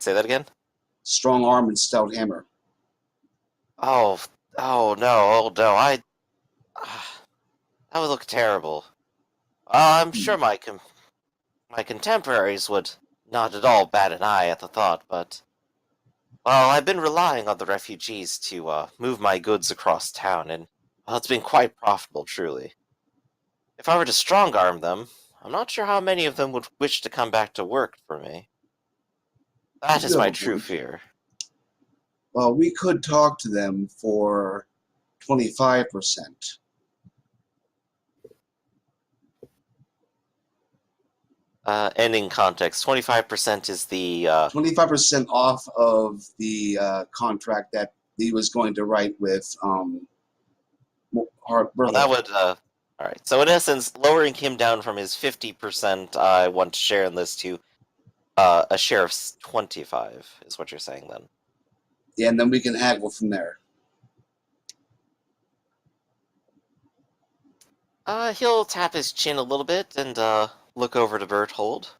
Say that again? Strong arm and stout hammer. Oh, oh no, that would look terrible. I'm sure my contemporaries would not at all bat an eye at the thought, but, well, I've been relying on the refugees to move my goods across town, and, well, it's been quite profitable, truly. If I were to strong-arm them, I'm not sure how many of them would wish to come back to work for me. That You is have my a true point. fear. Well, we could talk to them for 25%. Ending context, 25% is the, 25% off of the contract that he was going to write with well, that Berthold. would, alright. So in essence, lowering him down from his 50% I want to share in this to a share of 25 is what you're saying then. Yeah, and then we can haggle from there. He'll tap his chin a little bit and look over to Berthold.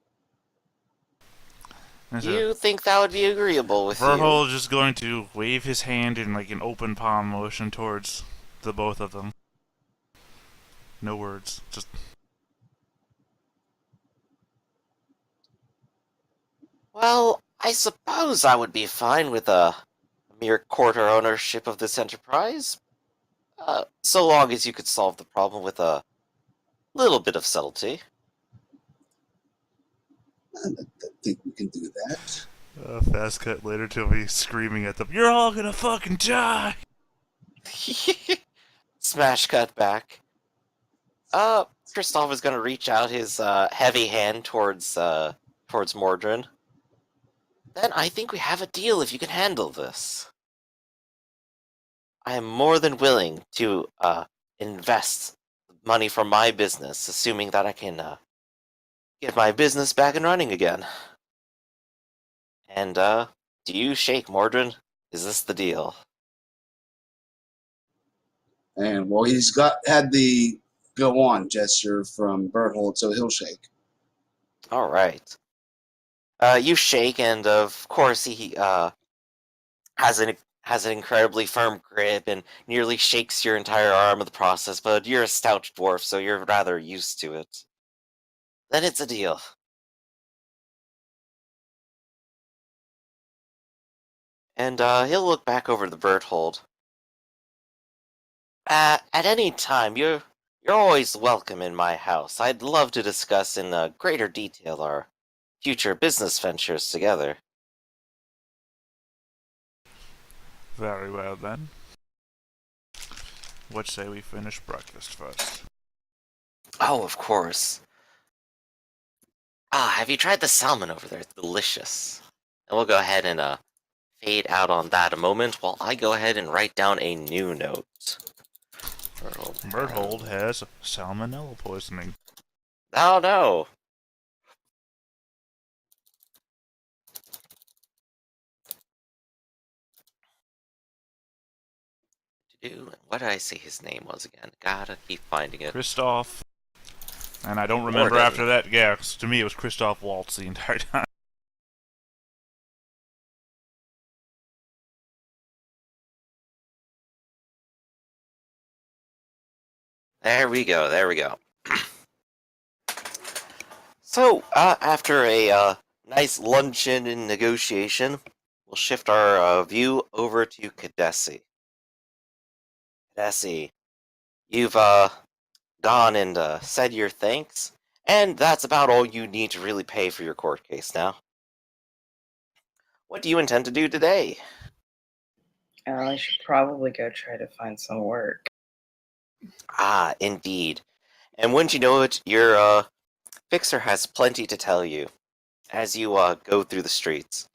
And Do so you think that would be agreeable with you? Verhol is just going to wave his hand in like an open palm motion towards the both of them. No words, just Well, I suppose I would be fine with a mere quarter ownership of this enterprise. So long as you could solve the problem with a little bit of subtlety. I think we can do that. fast cut later to me screaming at them. You're all gonna fucking die. Smash cut back. Kristoff is gonna reach out his heavy hand towards Mordrin. Then I think we have a deal if you can handle this. I am more than willing to invest money from my business, assuming that I can get my business back and running again. And do you shake, Mordrin? Is this the deal? And well, he's had the go on gesture from Berthold, so he'll shake. All right. You shake, and of course he has an incredibly firm grip and nearly shakes your entire arm in the process. But you're a stout dwarf, so you're rather used to it. Then it's a deal. And he'll look back over the Berthold. At any time, you're always welcome in my house. I'd love to discuss in greater detail our future business ventures together. Very well then. What say we finish breakfast first? Oh, of course. Have you tried the salmon over there? It's delicious. And we'll go ahead and fade out on that a moment while I go ahead and write down a new note. Berthold has salmonella poisoning. Oh no! What did I say his name was again? Gotta keep finding it. Kristoff. And I don't remember Mordin. after that. Yeah, 'cause to me it was Christoph Waltz the entire time. There we go, there we go. So, after a nice luncheon and negotiation, we'll shift our view over to Kadesi. Kadesi, you've gone and said your thanks, and that's about all you need to really pay for your court case now. What do you intend to do today? I should probably go try to find some work. Ah, indeed. And wouldn't you know it, your fixer has plenty to tell you as you go through the streets.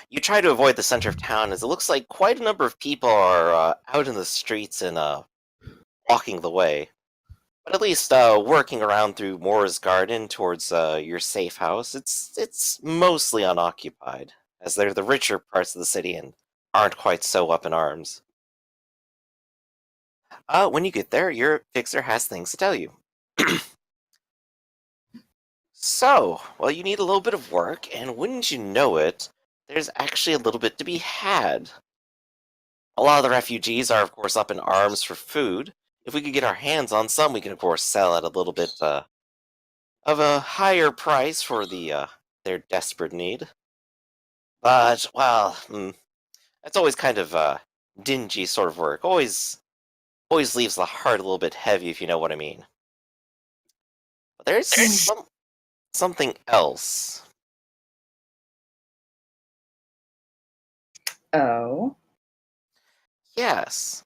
You try to avoid the center of town as it looks like quite a number of people are out in the streets and blocking the way. But at least working around through Moore's Garden towards your safe house, it's mostly unoccupied, as they're the richer parts of the city and aren't quite so up in arms. When you get there, your fixer has things to tell you. So, well, you need a little bit of work, and wouldn't you know it, there's actually a little bit to be had. A lot of the refugees are, of course, up in arms for food. If we could get our hands on some, we can, of course, sell at a little bit of a higher price for their desperate need. But, well, that's always kind of dingy sort of work. Always leaves the heart a little bit heavy, if you know what I mean. But there's something else. Oh, Yes.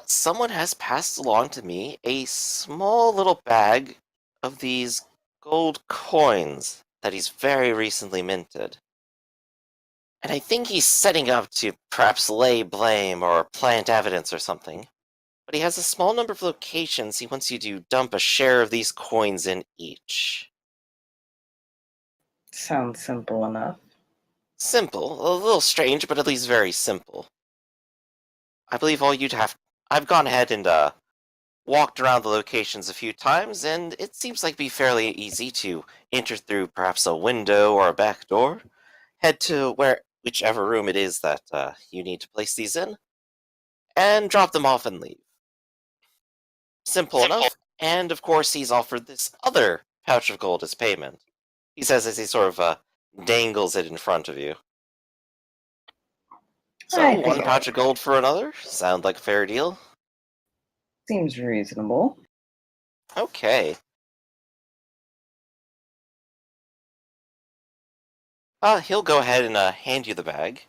Someone has passed along to me a small little bag of these gold coins that he's very recently minted. And I think he's setting up to perhaps lay blame or plant evidence or something. But he has a small number of locations he wants you to dump a share of these coins in each. sounds simple enough. Simple, a little strange, but at least very simple. I believe all you'd have. I've gone ahead and walked around the locations a few times, and it seems like be fairly easy to enter through perhaps a window or a back door, head to whichever room it is that you need to place these in, and drop them off and leave. Simple enough, and of course he's offered this other pouch of gold as payment. He says as he sort of dangles it in front of you. So, I one think pouch of gold for another? Sound like a fair deal? seems reasonable. Okay. He'll go ahead and hand you the bag,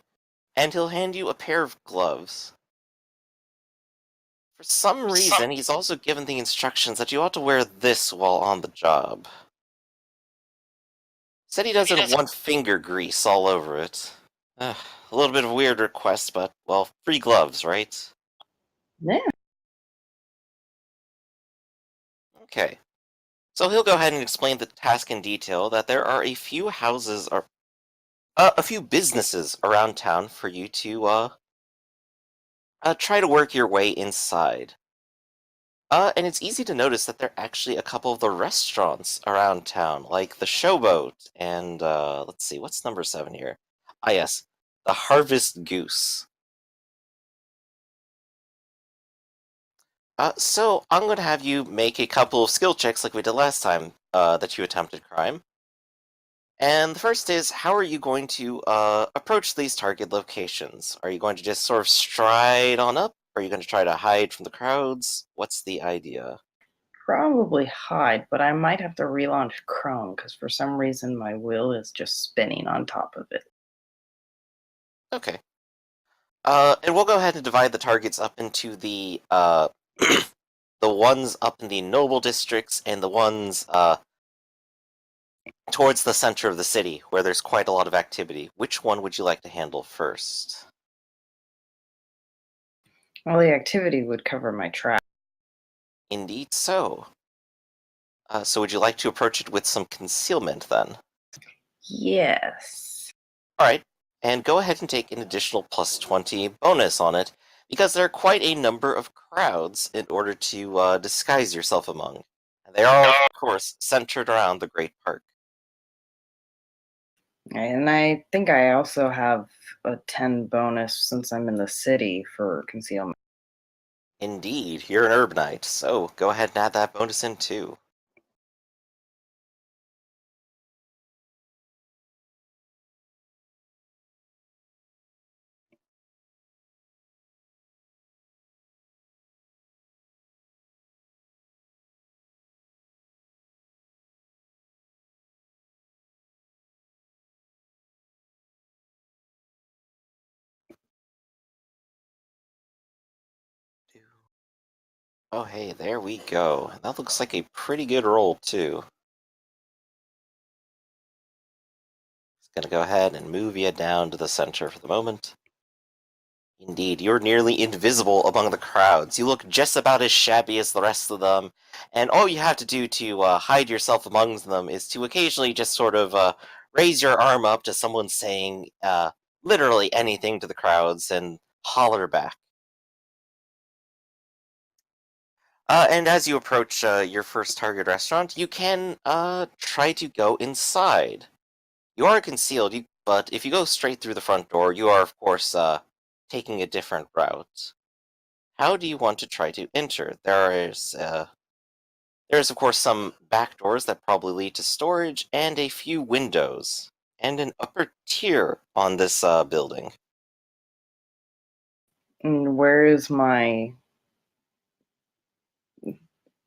and he'll hand you a pair of gloves. For some reason, he's also given the instructions that you ought to wear this while on the job. Said he doesn't want finger grease all over it. A little bit of a weird request, but, well, free gloves, right? Yeah. Okay. So he'll go ahead and explain the task in detail, that there are a few houses, or a few businesses around town for you to, try to work your way inside. And it's easy to notice that there are actually a couple of the restaurants around town, like the Showboat and let's see, what's number 7 here? Ah, yes, the Harvest Goose. So I'm going to have you make a couple of skill checks like we did last time that you attempted crime. And the first is, how are you going to approach these target locations? Are you going to just sort of stride on up? Are you going to try to hide from the crowds? What's the idea? Probably hide, but I might have to relaunch Chrome because for some reason my wheel is just spinning on top of it. Okay. And we'll go ahead and divide the targets up into the the ones up in the noble districts and the ones towards the center of the city, where there's quite a lot of activity. Which one would you like to handle first? Well, the activity would cover my track. Indeed so. So would you like to approach it with some concealment then? Yes. Alright, and go ahead and take an additional plus 20 bonus on it, because there are quite a number of crowds in order to disguise yourself among. And they are, of course, centered around the Great Park. And I think I also have a 10 bonus since I'm in the city for concealment. Indeed, you're an herb knight, so go ahead and add that bonus in too. Oh hey, there we go. That looks like a pretty good roll too. Just gonna go ahead and move you down to the center for the moment. Indeed, you're nearly invisible among the crowds. You look just about as shabby as the rest of them, and all you have to do to hide yourself amongst them is to occasionally just sort of raise your arm up to someone saying literally anything to the crowds and holler back. And as you approach your first target restaurant, you can try to go inside. You are concealed, but if you go straight through the front door, you are, of course, taking a different route. How do you want to try to enter? There's of course some back doors that probably lead to storage, and a few windows, and an upper tier on this building. And where is my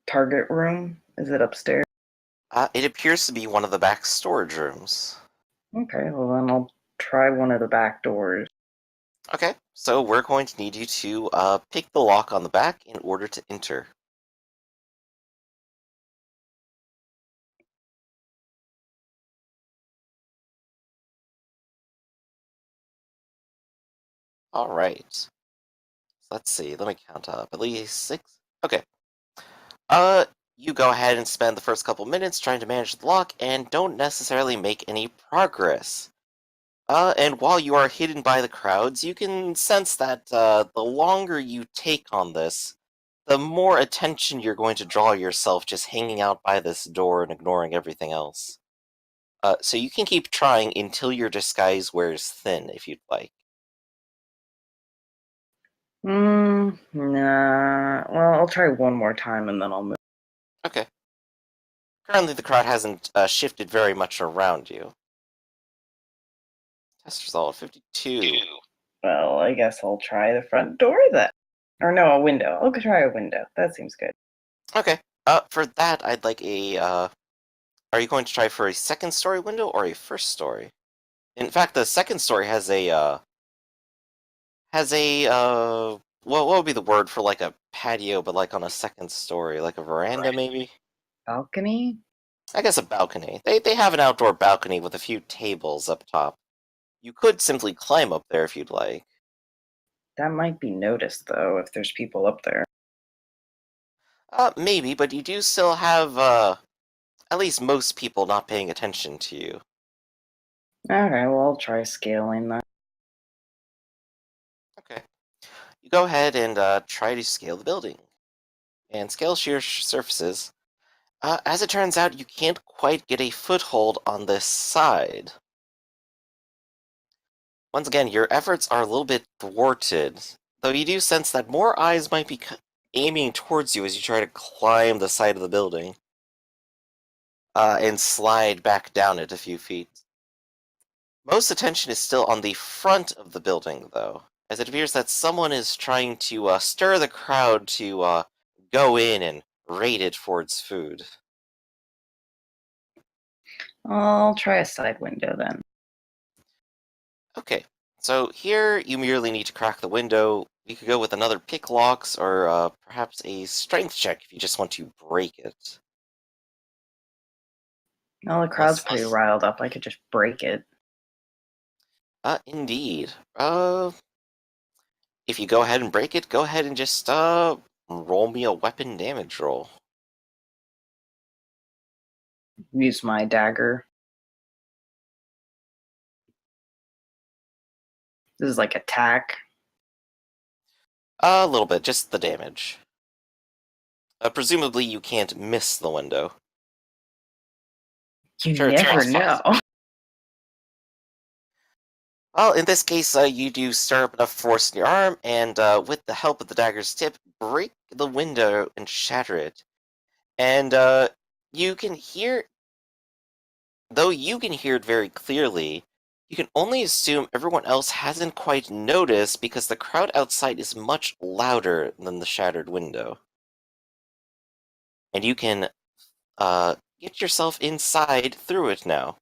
target room? Is it upstairs? It appears to be one of the back storage rooms. Okay, well then I'll try one of the back doors. Okay, so we're going to need you to pick the lock on the back in order to enter. All right. Let's see. Let me count up. At least 6. Okay. Uh, you go ahead and spend the first couple minutes trying to manage the lock and don't necessarily make any progress. And while you are hidden by the crowds, you can sense that the longer you take on this, the more attention you're going to draw yourself just hanging out by this door and ignoring everything else. So you can keep trying until your disguise wears thin, if you'd like. Nah. Well, I'll try one more time and then I'll move. Okay. Currently, the crowd hasn't shifted very much around you. Test result 52. Well, I guess I'll try the front door then. Or no, a window. I'll try a window. That seems good. Okay. For that, I'd like a. Are you going to try for a second story window or a first story? In fact, the second story has a. What would be the word for like a patio, but like on a second story, like a veranda, maybe? Balcony? I guess a balcony. They have an outdoor balcony with a few tables up top. You could simply climb up there if you'd like. That might be noticed though if there's people up there. Maybe, but you do still have at least most people not paying attention to you. Okay, well I'll try scaling that. Okay. You go ahead and try to scale the building. And scale sheer surfaces. As it turns out, you can't quite get a foothold on this side. Once again, your efforts are a little bit thwarted, though you do sense that more eyes might be aiming towards you as you try to climb the side of the building. And slide back down it a few feet. Most attention is still on the front of the building, though, as it appears that someone is trying to stir the crowd to go in and raid it for its food. I'll try a side window then. Okay, so here you merely need to crack the window. You could go with another pick locks or perhaps a strength check if you just want to break it. Well, the crowd's pretty riled up. I could just break it. Indeed. If you go ahead and break it, go ahead and just roll me a weapon damage roll. Use my dagger. This is like attack. A little bit, just the damage. Presumably you can't miss the window. You Sure, never know. Well, in this case, you do stir up enough force in your arm, and with the help of the dagger's tip, break the window and shatter it. And you can hear, though you can hear it very clearly, you can only assume everyone else hasn't quite noticed because the crowd outside is much louder than the shattered window. And you can get yourself inside through it now.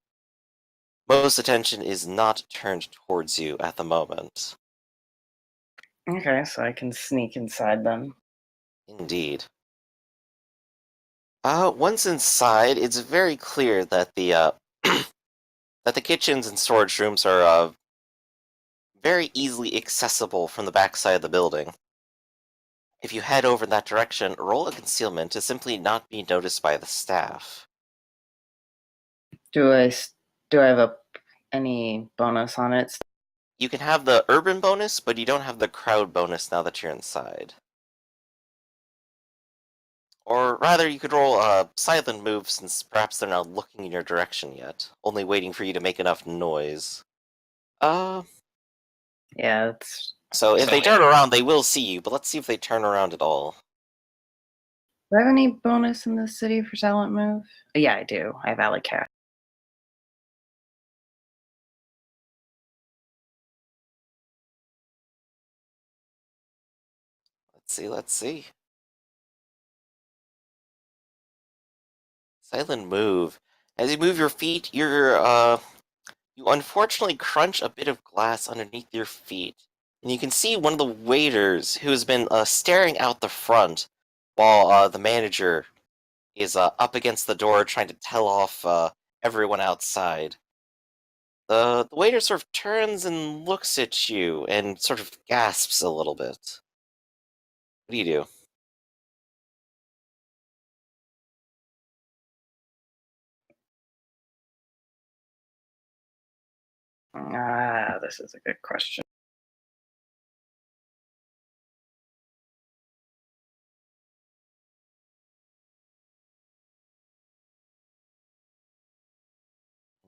Most attention is not turned towards you at the moment. Okay, so I can sneak inside them. Indeed. Once inside, it's very clear that the that the kitchens and storage rooms are very easily accessible from the backside of the building. If you head over in that direction, roll a concealment to simply not be noticed by the staff. Do I have any bonus on it? You can have the urban bonus, but you don't have the crowd bonus now that you're inside. Or rather, you could roll a silent move since perhaps they're not looking in your direction yet, only waiting for you to make enough noise. Uh, Yeah, it's. so if they turn around, they will see you, but let's see if they turn around at all. Do I have any bonus in this city for silent move? Yeah, I do. I have alley cat. Let's see. Silent move. As you move your feet, you unfortunately crunch a bit of glass underneath your feet. And you can see one of the waiters who has been staring out the front while the manager is up against the door trying to tell off everyone outside. The waiter sort of turns and looks at you and sort of gasps a little bit. What do you do? Ah, this is a good question.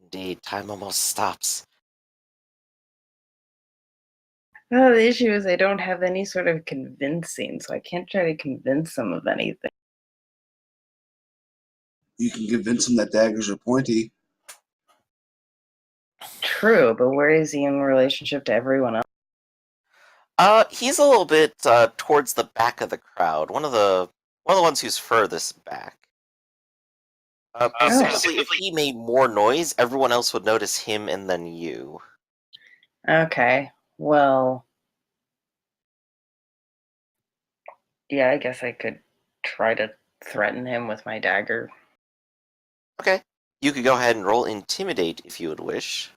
Indeed, time almost stops. Oh, the issue is I don't have any sort of convincing, so I can't try to convince them of anything. You can convince him that daggers are pointy. True, but where is he in relationship to everyone else? He's a little bit towards the back of the crowd. One of the ones who's furthest back. Presumably, if he made more noise, everyone else would notice him and then you. Okay, well, yeah, I guess I could try to threaten him with my dagger. Okay. You could go ahead and roll Intimidate if you would wish.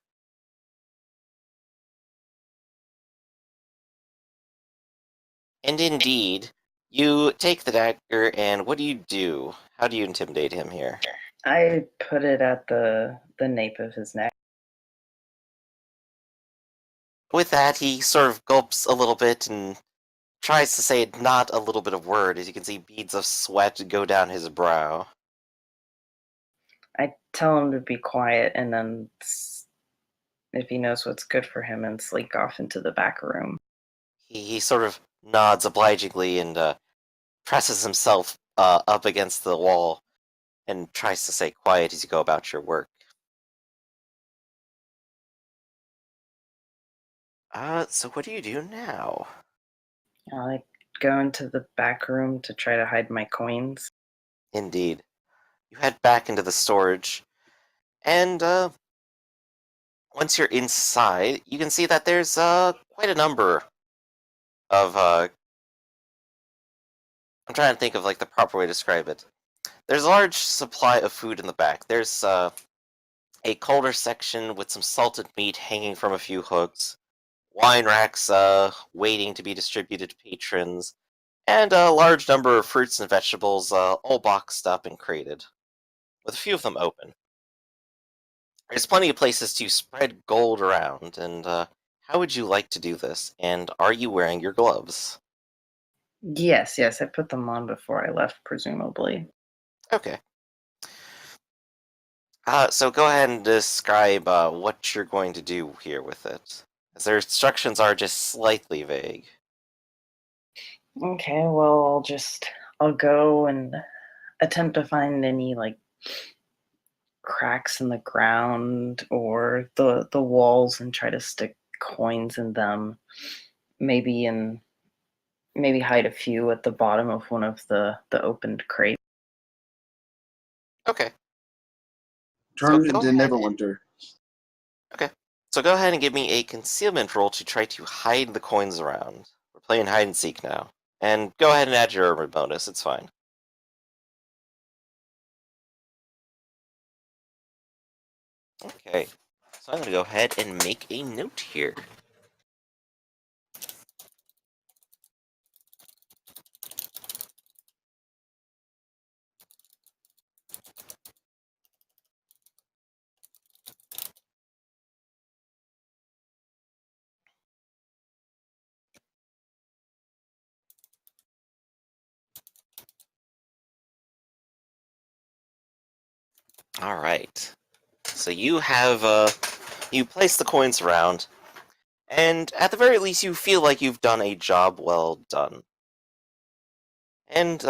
And indeed, you take the dagger, and what do you do? How do you intimidate him here? I put it at the nape of his neck. With that, he sort of gulps a little bit and tries to say not a little bit of word, as you can see beads of sweat go down his brow. I tell him to be quiet, and then if he knows what's good for him, and slink off into the back room. He sort of nods obligingly and presses himself up against the wall and tries to stay quiet as you go about your work. So what do you do now? I like go into the back room to try to hide my coins. Indeed. You head back into the storage, and once you're inside, you can see that there's quite a number of I'm trying to think of like the proper way to describe it. There's a large supply of food in the back. There's a colder section with some salted meat hanging from a few hooks, wine racks waiting to be distributed to patrons, and a large number of fruits and vegetables all boxed up and crated, with a few of them open. There's plenty of places to spread gold around, and how would you like to do this? And are you wearing your gloves? Yes, yes, I put them on before I left, presumably. Okay. So go ahead and describe what you're going to do here with it, as their instructions are just slightly vague. Okay, well, I'll go and attempt to find any like cracks in the ground or the walls and try to stick coins in them. Maybe and maybe hide a few at the bottom of one of the opened crates. Okay. So Turn go into ahead. Neverwinter. Okay. So go ahead and give me a concealment roll to try to hide the coins around. We're playing hide and seek now. And go ahead and add your armor bonus, it's fine. Okay. So I'm gonna go ahead and make a note here. All right. So you have you place the coins around, and at the very least, you feel like you've done a job well done. And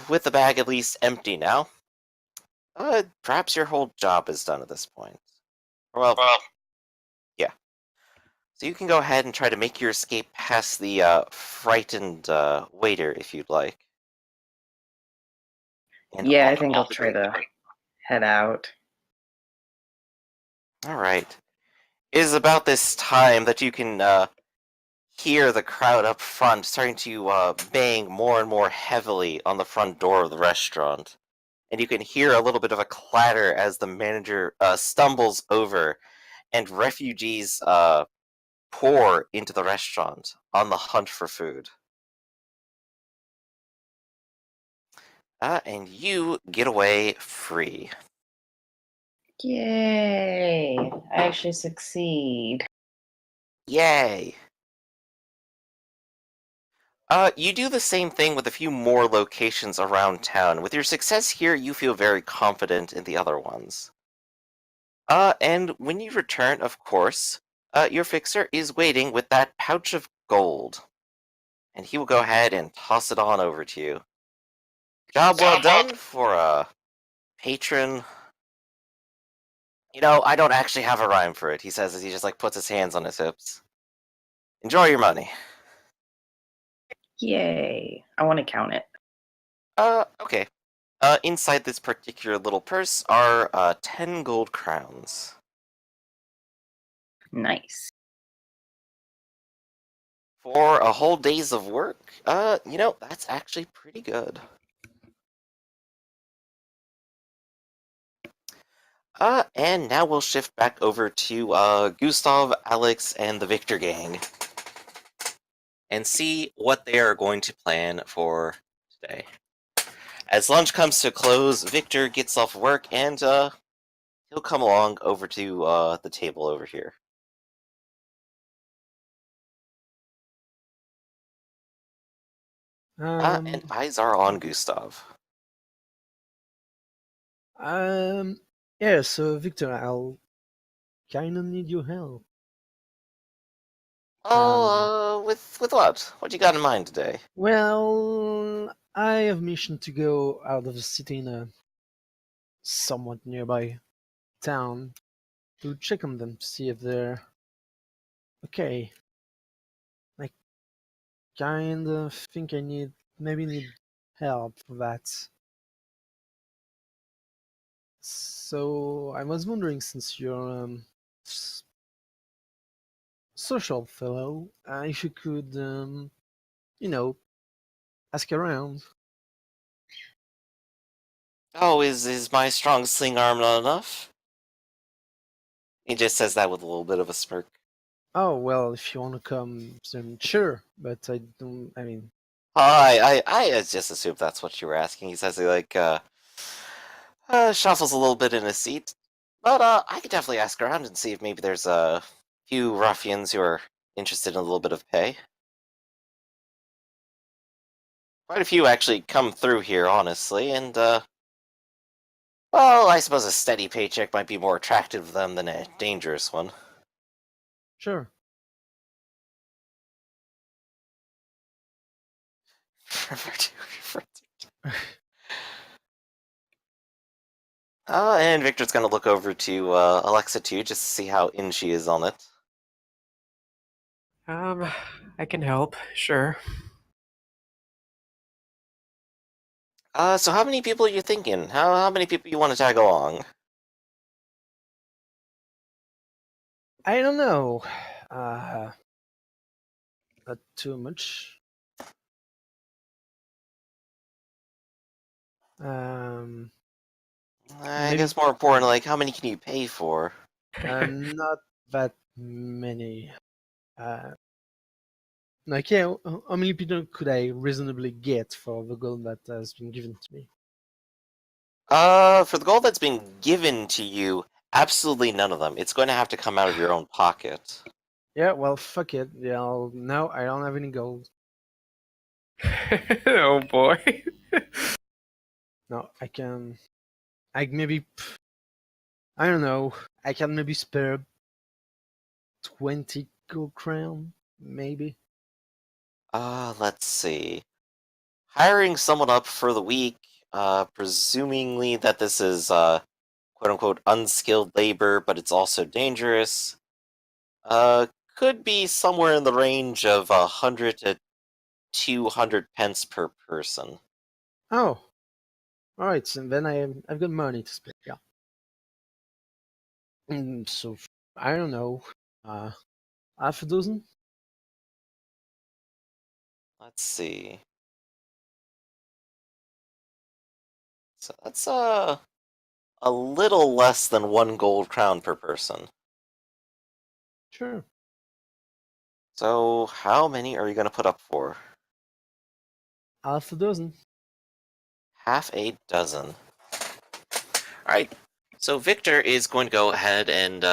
with the bag at least empty now, perhaps your whole job is done at this point. Well, yeah. So you can go ahead and try to make your escape past the frightened waiter if you'd like. And Yeah, I think I'll try to head out. All right. It is about this time that you can hear the crowd up front starting to bang more and more heavily on the front door of the restaurant. And you can hear a little bit of a clatter as the manager stumbles over, and refugees pour into the restaurant on the hunt for food. And you get away free. Yay! I actually succeed. Yay! You do the same thing with a few more locations around town. With your success here, you feel very confident in the other ones. And when you return, of course, your fixer is waiting with that pouch of gold. And he will go ahead and toss it on over to you. Job well done for a patron. You know, I don't actually have a rhyme for it, he says as he just puts his hands on his hips. Enjoy your money. Yay! I want to count it. Okay. Inside this particular little purse are 10 gold crowns. Nice. For a whole day's of work, that's actually pretty good. And now we'll shift back over to Gustav, Alex, and the Victor gang. And see what they are going to plan for today. As lunch comes to a close, Victor gets off work and he'll come along over to the table over here. And eyes are on Gustav. Yeah, so Victor, I'll kinda need your help. Oh, with what? What you got in mind today? Well, I have mission to go out of the city in a somewhat nearby town to check on them to see if they're okay. I kind of think I need help for that. So I was wondering, since you're social fellow, if you could, you know, ask around. Oh, is my strong sling arm not enough? He just says that with a little bit of a smirk. Oh, well, if you want to come, then sure, but I mean, I just assumed that's what you were asking. He says he shuffles a little bit in his seat. But I could definitely ask around and see if maybe there's a few ruffians who are interested in a little bit of pay. Quite a few actually come through here, honestly, and well, I suppose a steady paycheck might be more attractive to them than a dangerous one. sure. And Victor's gonna look over to Alexa too, just to see how in she is on it. I can help, sure. So how many people are you thinking? How many people you want to tag along? I don't know. Not too much. Um, I Maybe- guess more important, how many can you pay for? not that many. Like, yeah, how many people could I reasonably get for the gold that has been given to me? For the gold that's been given to you, absolutely none of them. It's going to have to come out of your own pocket. Yeah, well, fuck it. Yeah, no, I don't have any gold. Oh boy. No, I can. I maybe I don't know. I can maybe spare 20 gold crown, maybe. Let's see. Hiring someone up for the week, presumingly that this is, quote-unquote unskilled labor, but it's also dangerous, could be somewhere in the range of 100 to 200 pence per person. Oh, alright, so then I've got money to spare, yeah. So, I don't know, half a dozen? Let's see. So that's, a little less than 1 gold crown per person. Sure. So, how many are you going to put up for? Half a dozen. Half a dozen. Alright, so Victor is going to go ahead and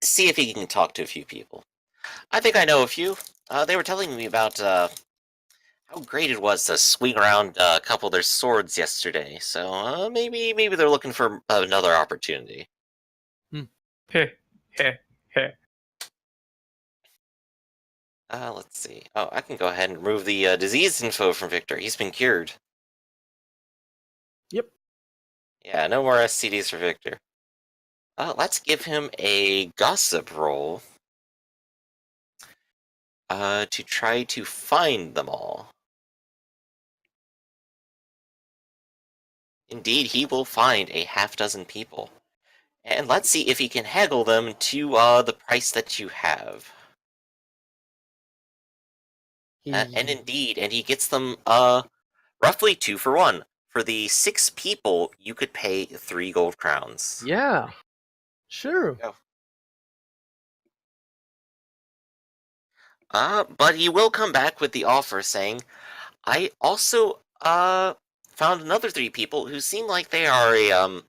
see if he can talk to a few people. I think I know a few. They were telling me about how great it was to swing around a couple of their swords yesterday, so maybe they're looking for another opportunity. Heh, heh, heh. Let's see. Oh, I can go ahead and remove the disease info from Victor. He's been cured. Yep. Yeah, no more STDs for Victor. Let's give him a gossip roll to try to find them all. Indeed, he will find a half-dozen people. And let's see if he can haggle them to the price that you have. And indeed, and he gets them roughly 2 for 1. For the 6 people, you could pay 3 gold crowns. Yeah, sure. But he will come back with the offer saying, I also found another 3 people who seem like they are a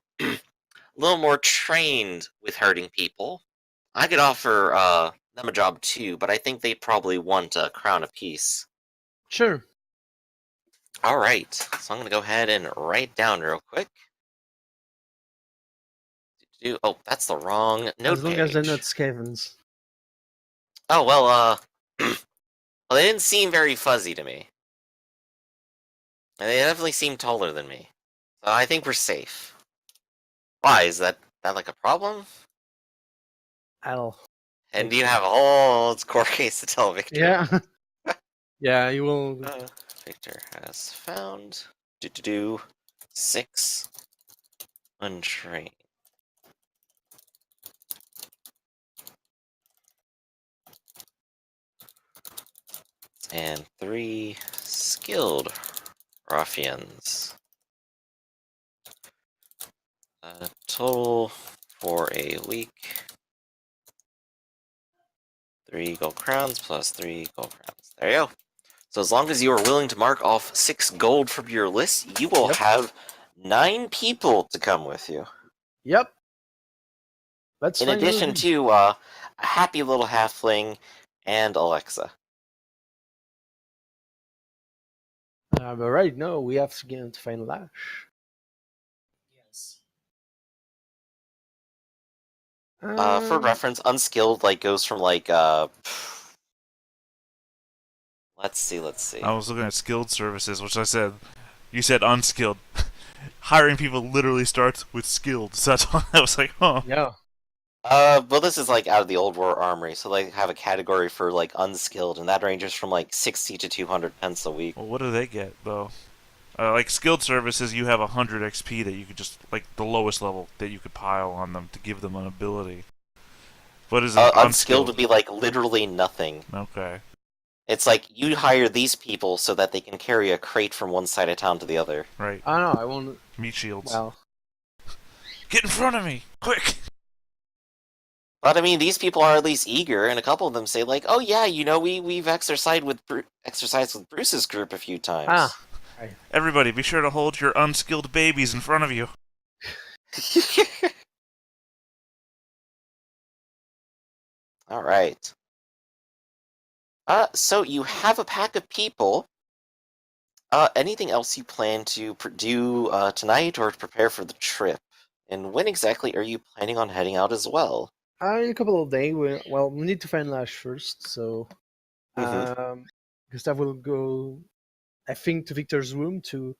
little more trained with hurting people. I could offer them a job too, but I think they probably want a crown apiece. Sure. Alright, so I'm gonna go ahead and write down real quick. Oh, that's the wrong note As long page. as they're not scavens. Oh, well, well, they didn't seem very fuzzy to me. And they definitely seem taller than me. So I think we're safe. Why, is that like a problem? I'll. And Take do you it. have a whole court case to tell Victor? Yeah. Yeah, you will. Victor has found 6 untrained. And 3 skilled ruffians. Total for a week. 3 gold crowns plus 3 gold crowns. There you go. So as long as you are willing to mark off 6 gold from your list, you will Yep. have 9 people to come with you. Yep. That's In fine with addition me. to a happy little halfling and Alexa. But right now we have to get to find Lash. Yes. For reference, unskilled goes from let's see. I was looking at skilled services, which I said. You said unskilled. Hiring people literally starts with skilled. So that's why I was like, huh. Yeah. Well, this is out of the Old War Armory, so they have a category for unskilled, and that ranges from 60 to 200 pence a week. Well, what do they get though? Skilled services, you have 100 XP that you could just the lowest level that you could pile on them to give them an ability. What is it? Unskilled would be literally nothing. Okay. It's you hire these people so that they can carry a crate from one side of town to the other. Right. I don't know. I want. Meat shields. Well. Get in front of me, quick! But I mean, these people are at least eager, and a couple of them say oh yeah, we've exercised with Bruce's group a few times. Ah. Right. Everybody, be sure to hold your unskilled babies in front of you. All right. So you have a pack of people. Anything else you plan to do tonight or to prepare for the trip And when exactly are you planning on heading out as well? In a couple of days, we need to find Lash first, so Gustav will go, I think, to Victor's room to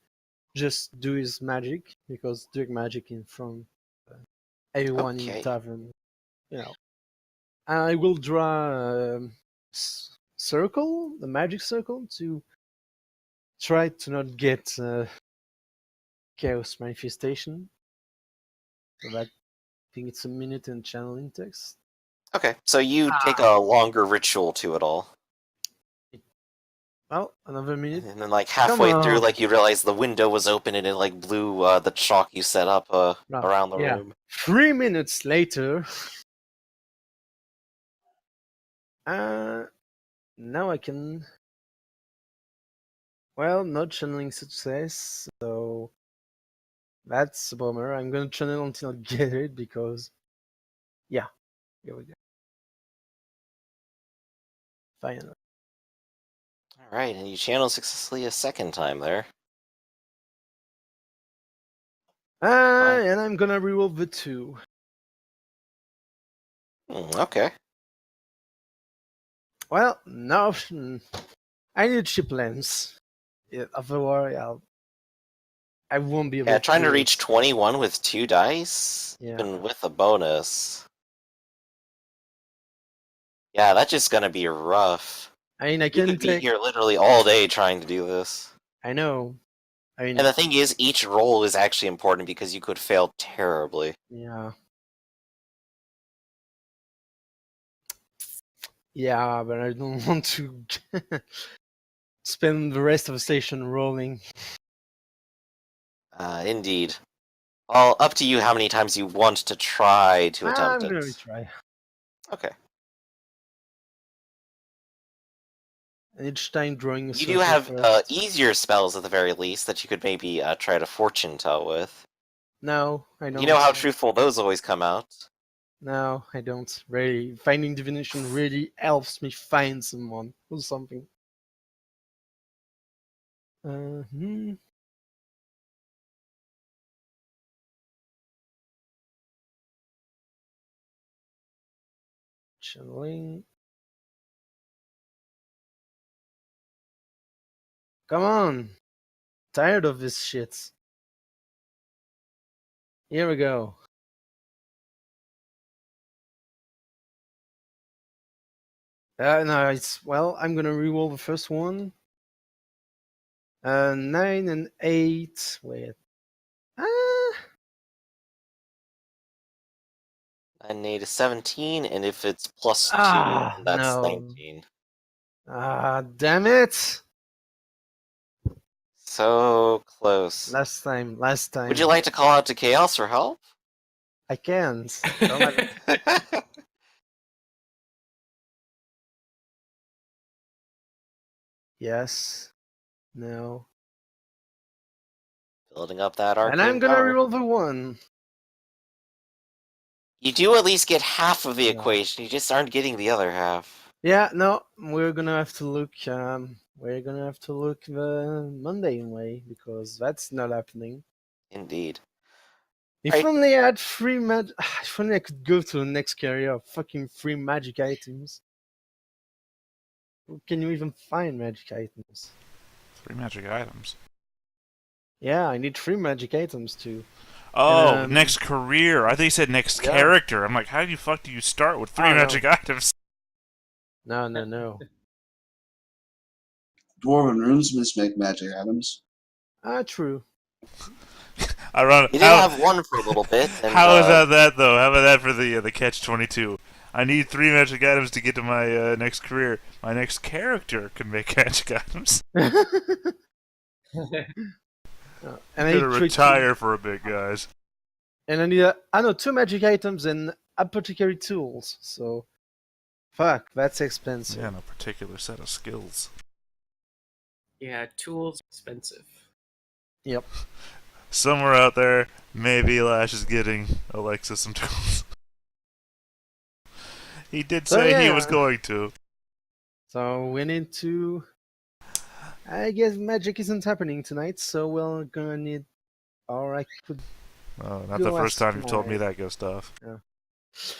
just do his magic, because doing magic in front of everyone in the Okay. tavern, you know. I will draw a circle, the magic circle, to try to not get chaos manifestation. So that, I think it's a minute in channeling text. Okay, so you take a longer ritual to it all. Well, another minute. And then, like, halfway through, like, you realize the window was open and it, like, blew the chalk you set up around the room. 3 minutes later. Now I can. Well, not channeling success, so that's a bummer. I'm gonna channel until I get it because, yeah, here we go. Finally. Alright, and you channel successfully a second time there. And I'm gonna reroll the 2. Okay. Well, no, I need chip lens. Yeah, otherwise, I won't be able. Yeah, trying to do reach it. 21 with 2 dice, Yeah. even with a bonus. Yeah, that's just gonna be rough. I mean, I You can could be take. here literally all day trying to do this. I know. I mean, And the thing is, each roll is actually important because you could fail terribly. yeah. Yeah, but I don't want to spend the rest of the station rolling. Indeed. Well, up to you how many times you want to try to attempt I'm gonna it. retry. Okay. And each time drawing a You do circle have first. easier spells at the very least that you could maybe try to fortune tell with. No, I don't. You know how truthful those always come out. No, I don't. Really, finding divination really helps me find someone or something. Channeling. Come on! Tired of this shit. Here we go. No, it's, well, I'm gonna reroll the first one. 9 and 8. Wait. And 8 is 17, and if it's plus 2, then that's No. 19. Damn it! So close. Last time. Would you like to call out to Chaos for help? I can't. Don't let- Yes. No. Building up that arcane And I'm gonna power. reroll the 1. You do at least get half of the Yeah. equation, you just aren't getting the other half. Yeah, no, we're gonna have to look. We're gonna have to look the mundane way because that's not happening. Indeed. If Right. only I had free magic. If only I could go to the next carrier of fucking free magic items. Where can you even find magic items? 3 magic items. Yeah, I need 3 magic items too. Oh, next career. I think you said next Yeah. character. I'm like, how the fuck do you start with 3 Oh, no. magic items? No. Dwarven runesmiths make magic items. True. Ironic. You did have one for a little bit. And, How about that though? How about that for the catch-22? I need 3 magic items to get to my next career. My next character can make magic items. And I'm gonna retire for a bit, guys. And I need 2 magic items and apothecary tools. So, fuck, that's expensive. Yeah, no particular set of skills. Yeah, tools expensive. Yep. Somewhere out there, maybe Lash is getting Alexa some tools. He did say he was going to. So we need to. I guess magic isn't happening tonight, so we're gonna need. Or I could Not Good the first last time you've told me night. that, Gustav.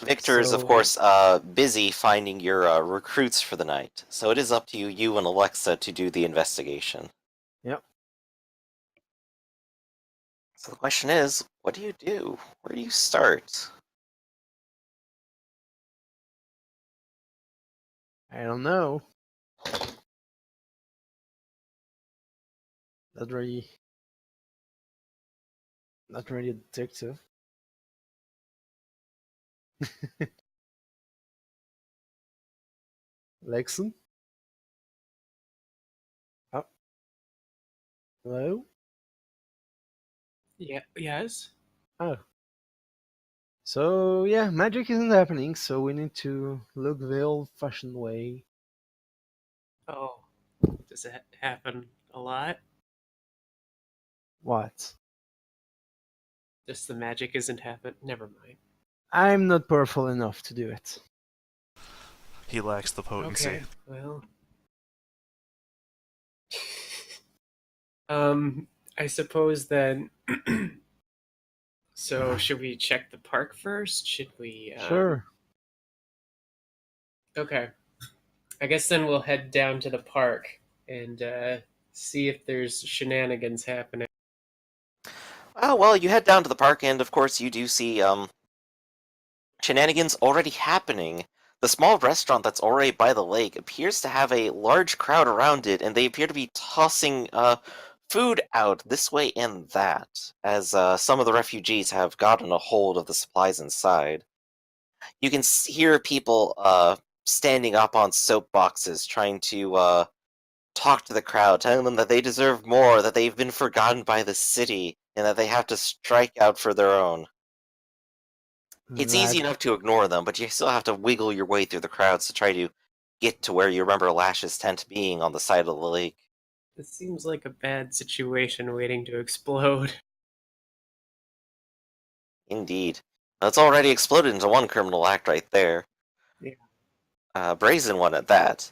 Victor is, of So- course, busy finding your recruits for the night, so it is up to you and Alexa to do the investigation. Yep. So the question is, what do you do? Where do you start? I don't know. Not really. Not really a detective. Lexon? Oh. Hello? Yeah. Yes. Oh. So, yeah, magic isn't happening, so we need to look the old fashioned way. Oh, does it happen a lot? What? Just the magic isn't happen. Never mind. I'm not powerful enough to do it. He lacks the potency. Okay. Well. I suppose then. So, should we check the park first? Should we? Sure. Okay. I guess then we'll head down to the park and see if there's shenanigans happening. Oh, well, you head down to the park, and of course you do see, shenanigans already happening. The small restaurant that's already by the lake appears to have a large crowd around it, and they appear to be tossing, food out this way and that, as, some of the refugees have gotten a hold of the supplies inside. You can hear people, standing up on soapboxes trying to, talk to the crowd, telling them that they deserve more, that they've been forgotten by the city, and that they have to strike out for their own. It's easy That enough to ignore them, but you still have to wiggle your way through the crowds to try to get to where you remember Lash's tent being on the side of the lake. This seems like a bad situation waiting to explode. Indeed. It's already exploded into one criminal act right there. Yeah. Brazen one at that.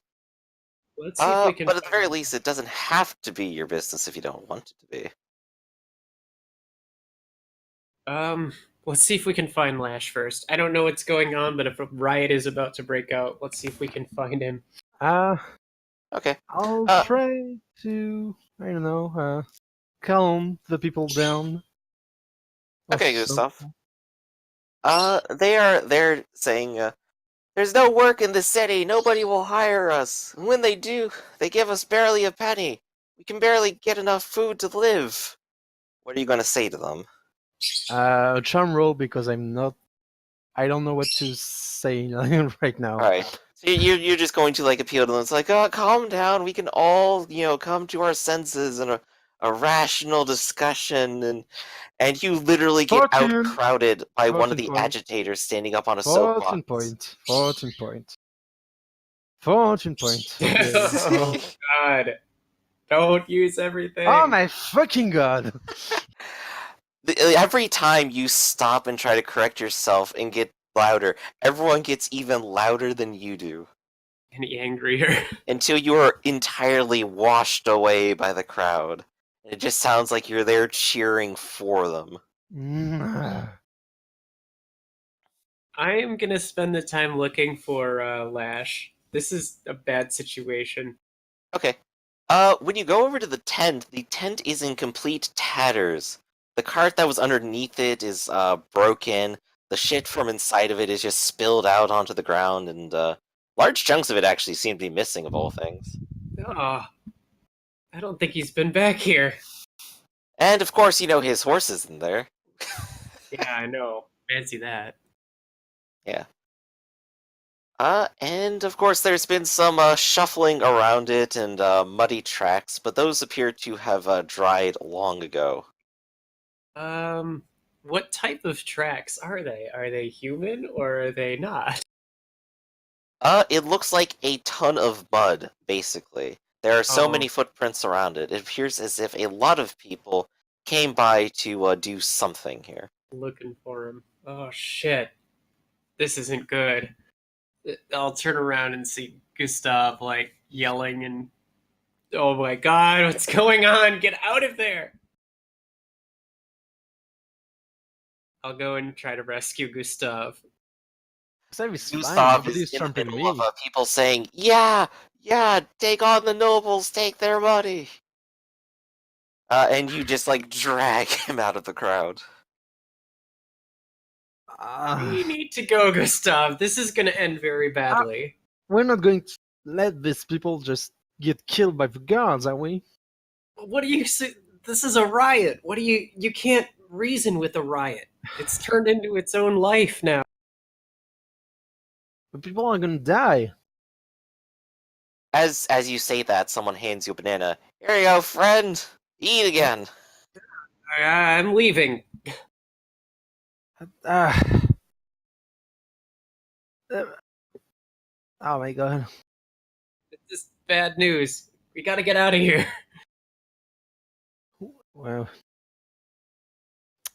Let's see if we can. But at the very find- least, it doesn't have to be your business if you don't want it to be. Let's see if we can find Lash first. I don't know what's going on, but if a riot is about to break out, let's see if we can find him. Okay. I'll Uh, try to, I don't know, calm the people down. Okay, Of good some- stuff. They're saying, there's no work in the city, nobody will hire us. And when they do, they give us barely a penny. We can barely get enough food to live. What are you gonna say to them? Charm roll because I don't know what to say right now. Alright. So you're just going to like appeal to them. It's like, oh, calm down, we can all, come to our senses in a rational discussion, and you literally get 14. outcrowded by one of 14 the point. agitators standing up on a 14 soapbox. point. 14 point. 14 point. Okay. Oh God! Don't use everything. Oh my fucking god! Every time you stop and try to correct yourself and get louder, everyone gets even louder than you do. Any angrier? Until you are entirely washed away by the crowd. And it just sounds like you're there cheering for them. I am gonna spend the time looking for Lash. This is a bad situation. Okay. When you go over to the tent is in complete tatters. The cart that was underneath it is, broken. The shit from inside of it is just spilled out onto the ground, and, large chunks of it actually seem to be missing, of all things. Oh, I don't think he's been back here. And, of course, his horse is in there. Yeah, I know. Fancy that. Yeah. And, of course, there's been some, shuffling around it and, muddy tracks, but those appear to have, dried long ago. What type of tracks are they? Are they human or are they not? It looks like a ton of mud, basically. There are so Oh. many footprints around it. It appears as if a lot of people came by to do something here. Looking for him. Oh shit. This isn't good. I'll turn around and see Gustav like yelling and oh my god, what's going on? Get out of there. I'll go and try to rescue Gustav. Gustav is fine. Gustav Nobody's is in the trumping middle me. of people saying, "Yeah, yeah, take on the nobles, take their money." And you just like drag him out of the crowd. We need to go, Gustav. This is going to end very badly. We're not going to let these people just get killed by the guards, are we? What do you say? This is a riot. What do you can't reason with a riot. It's turned into its own life now. The people are gonna die. As you say that, someone hands you a banana. Here you go, friend. Eat again. I'm leaving. Uh, oh my god. This is bad news. We gotta get out of here. Well,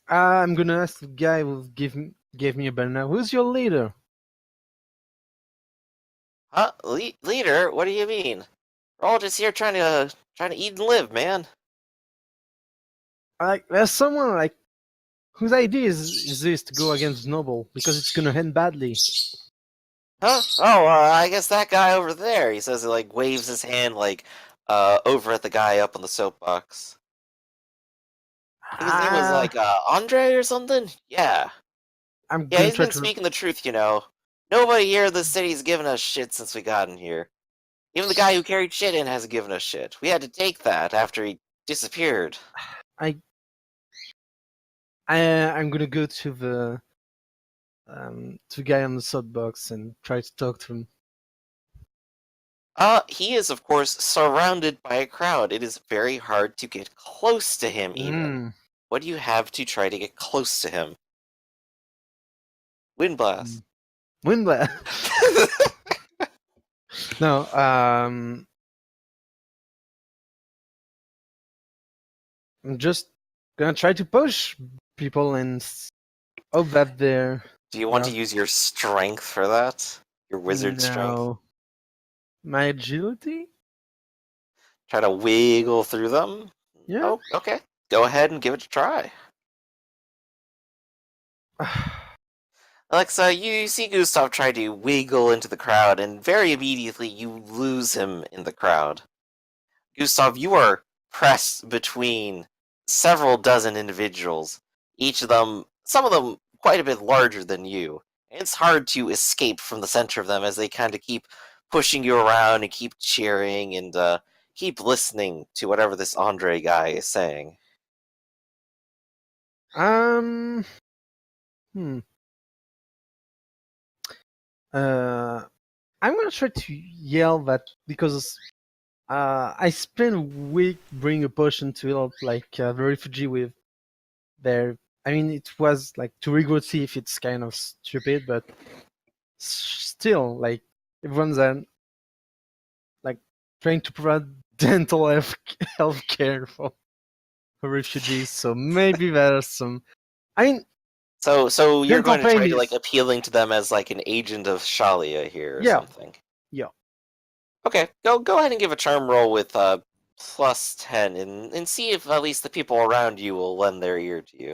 I'm gonna ask the guy who gave me a banana. Who's your leader? Huh? Leader? What do you mean? We're all just here trying to eat and live, man. Like, there's someone like whose idea is this to go against Noble because it's gonna end badly. Huh? Oh, I guess that guy over there. He says he like waves his hand like over at the guy up on the soapbox. I think his name was like Andre or something. Yeah. I'm Yeah, gonna he's try been to. speaking the truth, you know. Nobody here in the city's given us shit since we got in here. Even the guy who carried shit in hasn't given us shit. We had to take that after he disappeared. I'm gonna go to the guy on the soapbox and try to talk to him. He is of course surrounded by a crowd. It is very hard to get close to him even. What do you have to try to get close to him? Wind blast. Windblast. No, I'm just gonna try to push people and hope that they're. Do you want Well, to use your strength for that? Your wizard strength? No. My agility? Try to wiggle through them? Yeah. Oh, okay. Go ahead and give it a try. Alexa, you see Gustav try to wiggle into the crowd, and very immediately you lose him in the crowd. Gustav, you are pressed between several dozen individuals, each of them, some of them quite a bit larger than you. And it's hard to escape from the center of them as they kind of keep pushing you around and keep cheering and keep listening to whatever this Andre guy is saying. Um. Hmm. I'm gonna try to yell that because I spent a week bringing a potion to help like the refugee with their. I mean, it was like to regret see if it's kind of stupid, but still, like everyone's like trying to provide dental health care for refugees. So maybe there's some. I mean, So you're dental going to try pain to like is appealing to them as like an agent of Shalia here or Yeah. something. Yeah. Okay, go ahead and give a charm roll with plus 10 and see if at least the people around you will lend their ear to you.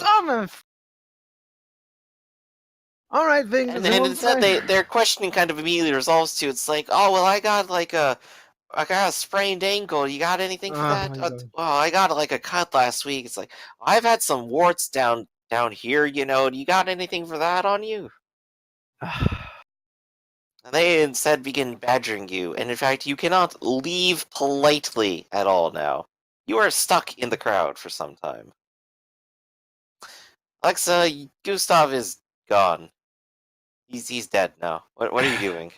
All right, then. And instead their questioning kind of immediately resolves to it's like, oh well, I got a sprained ankle. You got anything for that? my God. Oh, I got like a cut last week. It's like I've had some warts down here. You know, do you got anything for that on you? And they instead begin badgering you, and in fact, you cannot leave politely at all now. You are stuck in the crowd for some time. Alexa, Gustav is gone. He's dead now. What are you doing?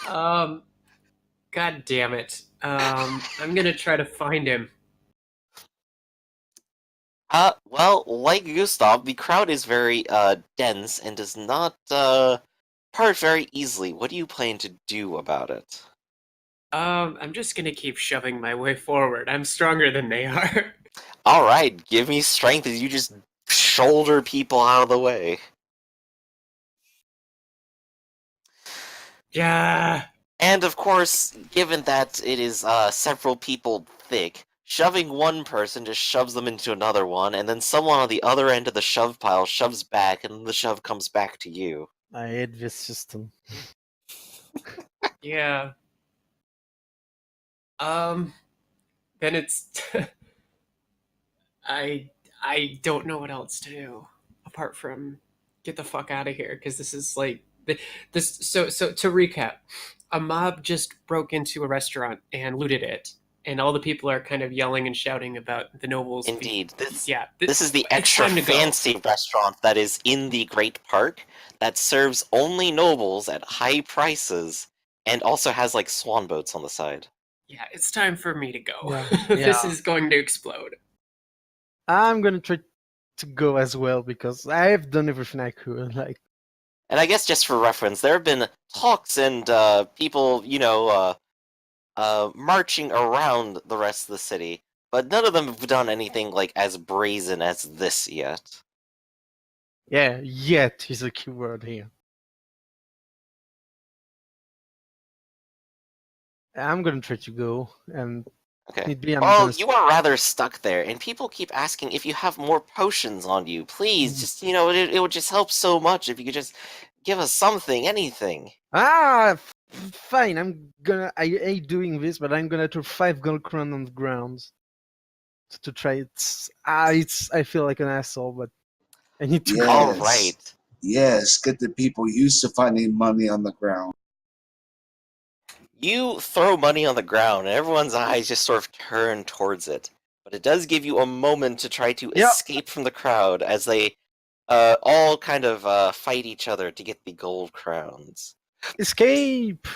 God damn it. I'm gonna try to find him. Well, like Gustav, the crowd is very dense and does not part very easily. What do you plan to do about it? I'm just gonna keep shoving my way forward. I'm stronger than they are. All right, give me strength as you just shoulder people out of the way. Yeah. And of course, given that it is several people thick, shoving one person just shoves them into another one, and then someone on the other end of the shove pile shoves back, and then the shove comes back to you. I hate this system. Yeah. Then it's I don't know what else to do apart from get the fuck out of here because this is like this. So to recap, a mob just broke into a restaurant and looted it, and all the people are kind of yelling and shouting about the nobles. Indeed, This is the it's extra time to go. fancy restaurant that is in the Great Park that serves only nobles at high prices, and also has like swan boats on the side. Yeah, it's time for me to go. Yeah. This Yeah. is going to explode. I'm gonna try to go as well because I've done everything I could. Like, And I guess just for reference, there have been talks and people, marching around the rest of the city, but none of them have done anything like as brazen as this yet. yeah, yet is a key word here. I'm gonna try to go, and Okay. need be I'm Well, gonna. you are rather stuck there, and people keep asking if you have more potions on you. Please, just, it would just help so much if you could just give us something, anything. Fine. I'm gonna. I hate doing this, but I'm gonna throw 5 gold crown on the ground to try it. It's. I feel like an asshole, but I need to Yes. go. All right. Yes, get the people used to finding money on the ground. You throw money on the ground, and everyone's eyes just sort of turn towards it. But it does give you a moment to try to Yep. escape from the crowd as they all kind of fight each other to get the gold crowns. Escape.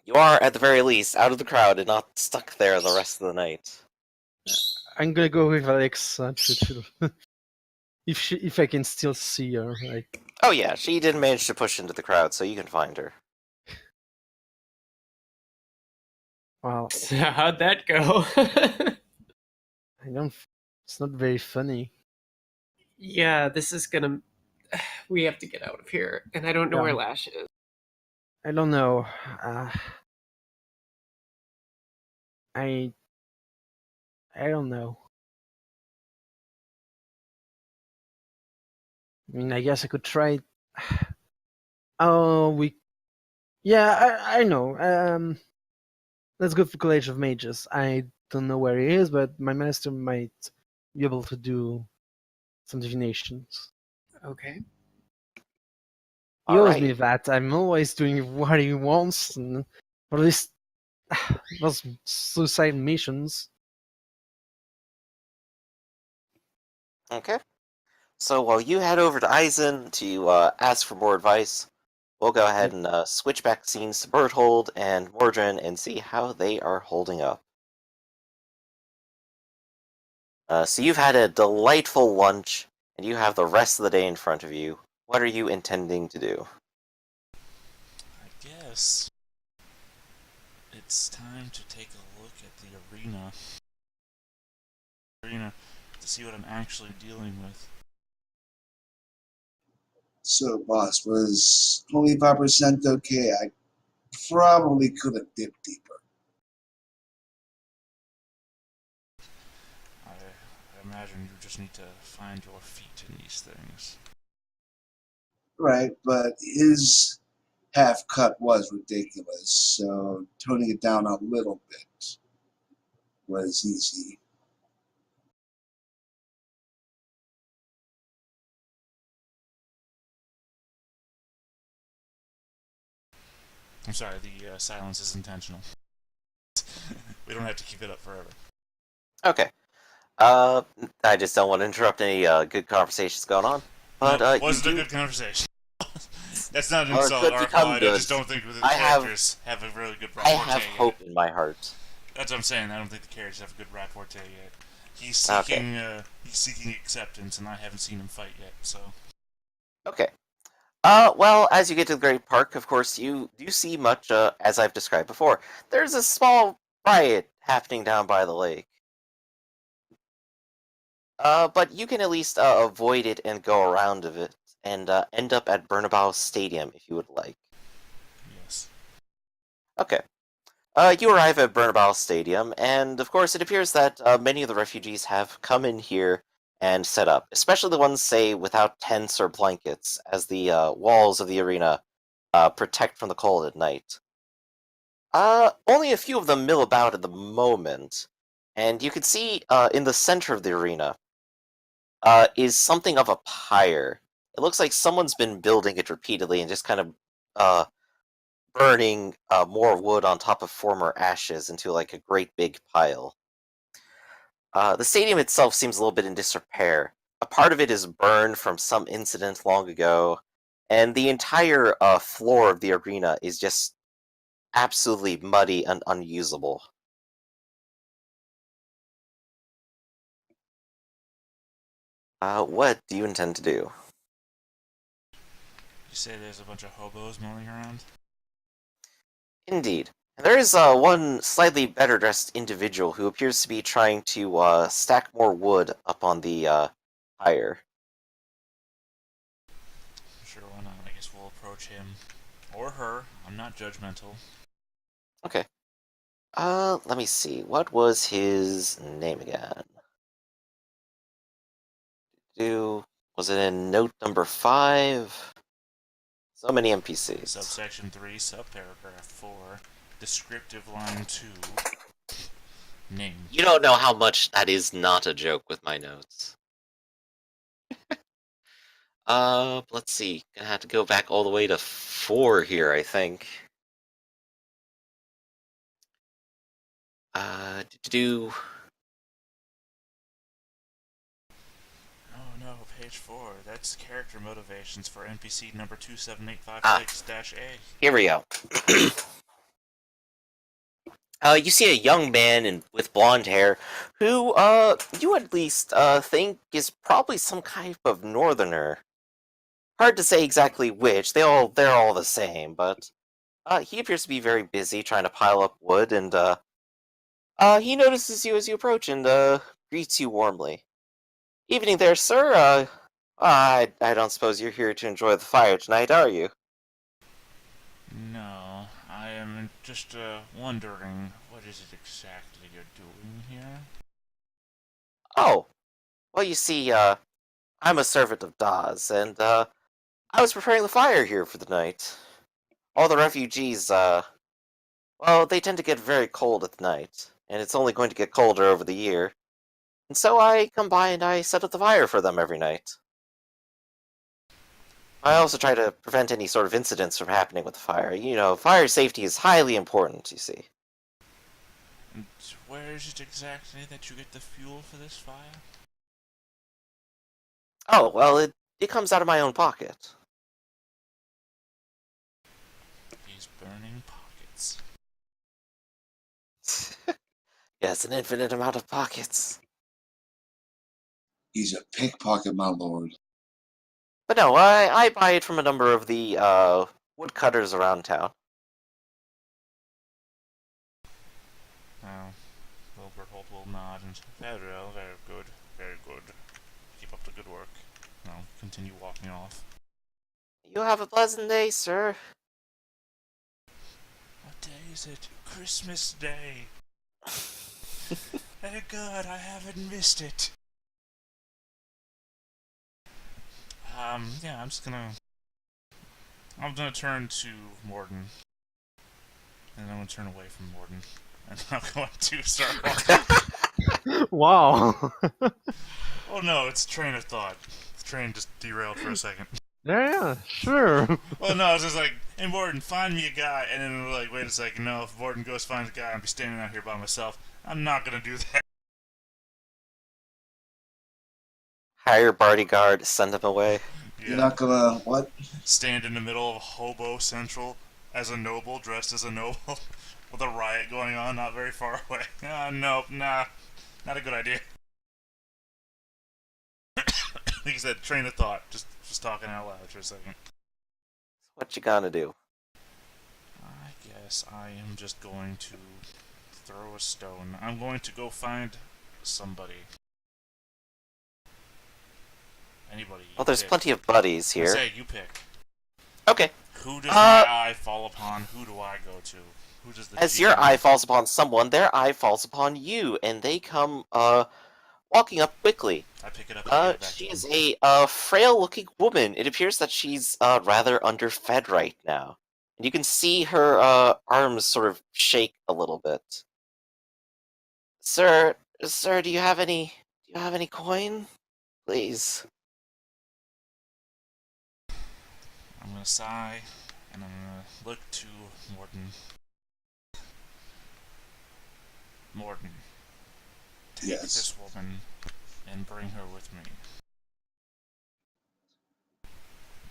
You are, at the very least, out of the crowd and not stuck there the rest of the night. I'm gonna go with Alexa. If I can still see her, like. Oh yeah, she did manage to push into the crowd, so you can find her. Wow. So how'd that go? I don't. It's not very funny. Yeah, this is gonna. We have to get out of here, and I don't know Yeah. where Lash is. I don't know. I don't know. I mean, I guess I could try. Oh, we. Yeah, I know. Let's go to College of Mages. I don't know where he is, but my master might be able to do some divinations. Okay. He owes Alright. me that. I'm always doing what he wants, and or at least those suicide missions. Okay. So while you head over to Eisen to ask for more advice, we'll go ahead and switch back scenes to Berthold and Mordrin and see how they are holding up. So you've had a delightful lunch, and you have the rest of the day in front of you. What are you intending to do? I guess it's time to take a look at the arena. To see what I'm actually dealing with. So, boss, was 25% okay? I probably could have dipped deeper. I imagine you just need to find your feet in these things. Right, but his half cut was ridiculous, so toning it down a little bit was easy. I'm sorry, the silence is intentional. We don't have to keep it up forever. Okay. I just don't want to interrupt any good conversations going on. But No, you wasn't a do. good conversation. That's not an Well, it's insult good to to our come pod. I good. just don't think the I have- characters have a really good I rapport have yet. hope in my heart. That's what I'm saying. I don't think the characters have a good rapport yet. He's Okay. seeking acceptance, and I haven't seen him fight yet. So Okay. Well, as you get to the Great Park, of course, you do see much, as I've described before. There's a small riot happening down by the lake. But you can at least avoid it and go around of it, and end up at Bernabeu Stadium if you would like. yes. Okay. You arrive at Bernabal Stadium, and of course, it appears that many of the refugees have come in here and set up, especially the ones, say, without tents or blankets, as the walls of the arena protect from the cold at night. Only a few of them mill about at the moment, and you can see in the center of the arena is something of a pyre. It looks like someone's been building it repeatedly and just kind of uh, burning more wood on top of former ashes into like a great big pile. The stadium itself seems a little bit in disrepair. A part of it is burned from some incident long ago, and the entire floor of the arena is just absolutely muddy and unusable. What do you intend to do? You say there's a bunch of hobos milling around? Indeed. And there is one slightly better dressed individual who appears to be trying to stack more wood up on the pyre. Sure, why not? I guess we'll approach him. Or her. I'm not judgmental. Okay. Let me see. What was his name again? Was it in note number 5? So many NPCs. Subsection 3, subparagraph 4, descriptive line 2, name. You don't know how much that is not a joke with my notes. Let's see. Gonna have to go back all the way to 4 here, I think. Do Oh no, page 4. That's character motivations for NPC number 27856-A. here we go. You see a young man with blonde hair who, you at least, think is probably some type of northerner. Hard to say exactly which, they're all the same, but, he appears to be very busy trying to pile up wood, and, he notices you as you approach and, greets you warmly. Evening there, sir, I don't suppose you're here to enjoy the fire tonight, are you? No, I am just wondering, what is it exactly you're doing here? Oh, well, you see, I'm a servant of Dawes, and, I was preparing the fire here for the night. All the refugees, well, they tend to get very cold at night, and it's only going to get colder over the year. And so I come by and I set up the fire for them every night. I also try to prevent any sort of incidents from happening with the fire. You know, fire safety is highly important, you see. And where is it exactly that you get the fuel for this fire? Oh, well, it comes out of my own pocket. These burning pockets. Yes, an infinite amount of pockets. He's a pickpocket, my lord. But no, I buy it from a number of the woodcutters around town. Well, Wilbur Holt will nod and say, very well, very good, very good. Keep up the good work. I'll continue walking off. You have a pleasant day, sir. What day is it? Christmas Day! Thank God, I haven't missed it! Yeah, I'm gonna turn to Morden. And I'm gonna turn away from Morden. And I'm going to start walking. Wow. Oh no, it's train of thought. The train just derailed for a second. Yeah, sure. Well, no, it's just like, hey Morden, find me a guy. And then we're like, wait a second, no, if Morden goes find a guy, I'll be standing out here by myself. I'm not gonna do that. Hire bodyguard, send him away. Yeah. You're not gonna, what? Stand in the middle of Hobo Central as a noble, dressed as a noble, with a riot going on not very far away. Nope, nah, not a good idea. Like you said, train of thought, just talking out loud for a second. What you gonna do? I guess I am just going to throw a stone. I'm going to go find somebody. Anybody. Well, there's pick. plenty of buddies here. Say, you pick. Okay. Who does my eye fall upon? Who do I go to? Who does the As your GM eye falls upon someone, their eye falls upon you, and they come walking up quickly. I pick it up and give it back She to is him. a frail-looking woman. It appears that she's rather underfed right now. And you can see her arms sort of shake a little bit. Sir, do you have any coin? Please. I'm gonna sigh, and I'm gonna look to Morton. Morton, take Yes. this woman and bring her with me.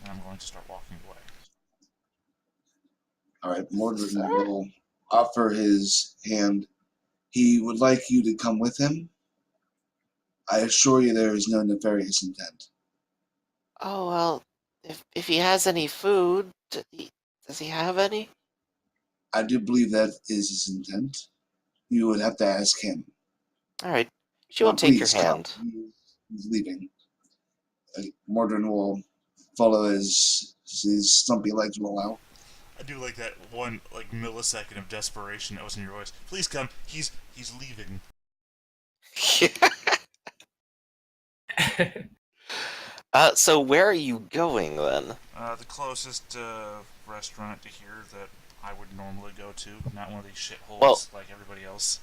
And I'm going to start walking away. All right, Mordred will offer his hand. He would like you to come with him. I assure you there is no nefarious intent. Oh, well, if he has any food, does he have any? I do believe that is his intent. You would have to ask him. Alright, she will take your Please come. hand. He's leaving. Mordred will follow his stumpy legs will allow. I do like that one millisecond of desperation that was in your voice. Please come. He's leaving. So where are you going then? The closest restaurant to here that I would normally go to, not one of these shitholes Well- like everybody else.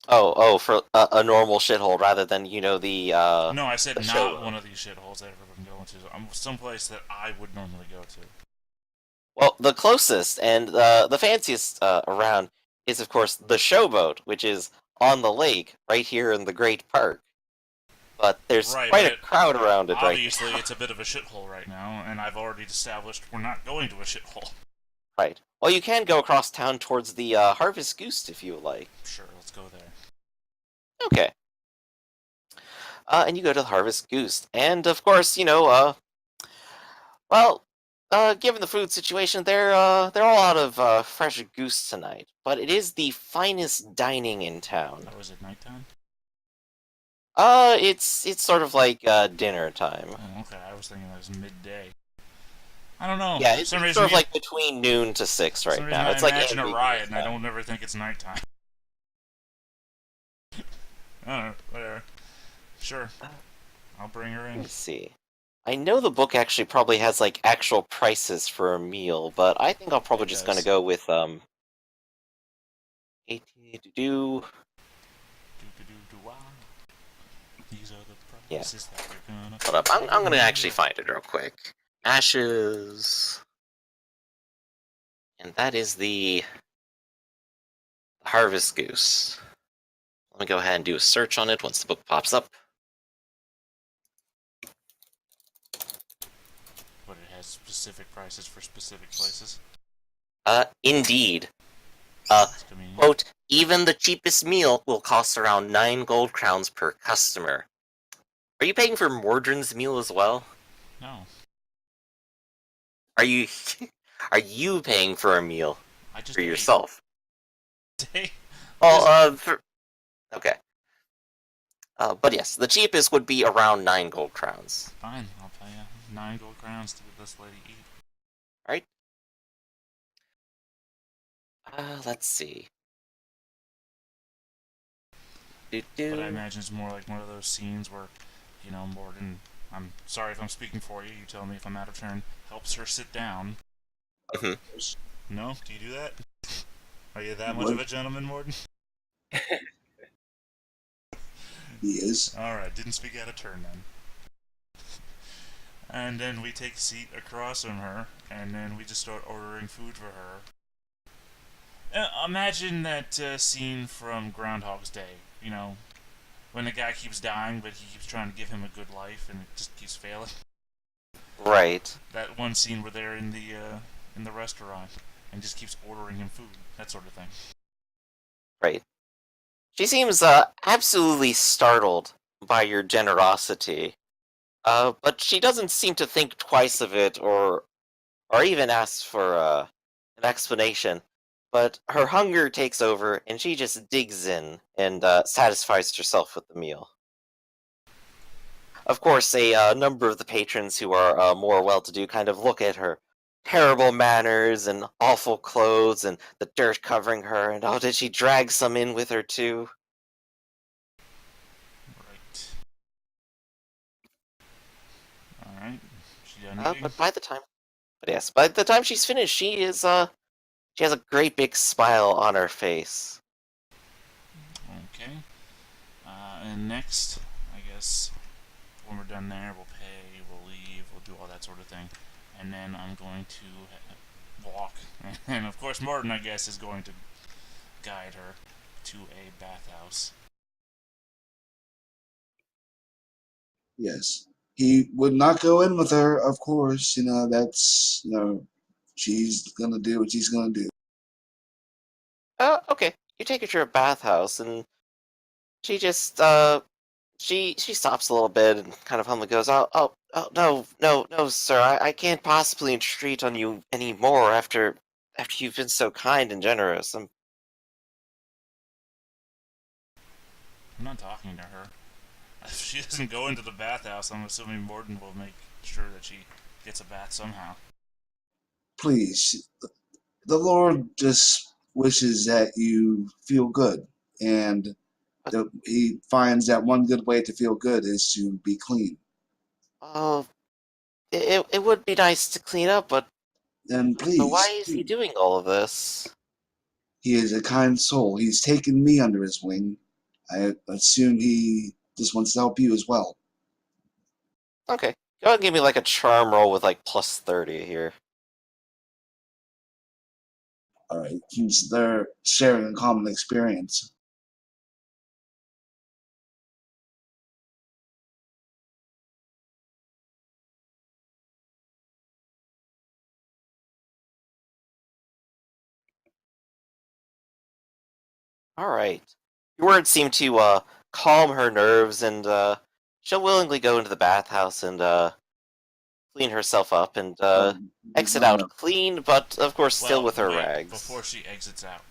For a normal shithole rather than, the, No, I said the not show. one of these shitholes that everyone going to. Someplace that I would normally go to. Well, the closest and the fanciest around is, of course, the Showboat, which is on the lake right here in the Great Park. But there's Right, quite a but crowd around it right Obviously, it's a bit of a shithole right now, and I've already established we're not going to a shithole. Right. Well, you can go across town towards the Harvest Goose if you like. Sure, let's go there. Okay. And you go to the Harvest Goose, and of course, given the food situation, they're all out of fresh goose tonight. But it is the finest dining in town. Oh, is it nighttime? It's sort of like dinner time. Oh, okay, I was thinking it was midday. I don't know. Yeah, For it's some sort reason, of like between noon to 6 for right some reason now. I It's like imagine a ambiguous riot, and I now. don't ever think it's nighttime. Whatever. Sure. I'll bring her Let in. me see. I know the book actually probably has like actual prices for a meal, but I think I'll probably It just does. gonna go with 18 to do. Do-do-do-do-wah. These are the Yeah. prices that we're gonna... Hold up, I'm gonna actually find it real quick. Ashes, and that is the Harvest Goose. Let me go ahead and do a search on it once the book pops up. But it has specific prices for specific places. Indeed. That's convenient. Quote, even the cheapest meal will cost around 9 gold crowns per customer. Are you paying for Mordrin's meal as well? No. Are you are you paying for a meal I just for ate. yourself? Hey. Well, okay. But yes, the cheapest would be around 9 gold crowns. Fine, I'll pay you 9 gold crowns to let this lady eat. Alright. Let's see. But I imagine it's more like one of those scenes where, Morden, I'm sorry if I'm speaking for you, you tell me if I'm out of turn, helps her sit down. Mhm. No? Do you do that? Are you that much of a gentleman, Morden? He is. Alright, didn't speak out of turn then. And then we take a seat across from her, and then we just start ordering food for her. Imagine that scene from Groundhog's Day, when the guy keeps dying, but he keeps trying to give him a good life, and it just keeps failing. Right. That one scene where they're in the restaurant, and just keeps ordering him food, that sort of thing. Right. She seems absolutely startled by your generosity. But she doesn't seem to think twice of it or even ask for an explanation. But her hunger takes over, and she just digs in and satisfies herself with the meal. Of course, a number of the patrons who are more well-to-do kind of look at her, terrible manners and awful clothes and the dirt covering her, and oh, did she drag some in with her too? Right. Alright. She done eating? But yes, by the time she's finished, she has a great big smile on her face. Okay. And next, I guess, when we're done there, we'll pay, we'll leave, we'll do all that sort of thing. And then I'm going to walk. And of course, Morton, I guess, is going to guide her to a bathhouse. Yes. He would not go in with her, of course. That's, she's going to do what she's going to do. Okay. You take her to a bathhouse, and she just, she stops a little bit and kind of humbly goes, oh, no, sir, I can't possibly entreat on you anymore after you've been so kind and generous. I'm not talking to her. If she doesn't go into the bathhouse, I'm assuming Morton will make sure that she gets a bath somehow. Please, the Lord just wishes that you feel good. And he finds that one good way to feel good is to be clean. Oh, it would be nice to clean up, but And why please, is he doing all of this? he is a kind soul. He's taken me under his wing. I assume he just wants to help you as well. Okay, go ahead and give me like a charm roll with like plus 30 here. All right, since they're sharing a common experience. Alright. Your words seem to calm her nerves, and she'll willingly go into the bathhouse and clean herself up and exit out clean, but of course still Well, with her wait, rags. before she exits out,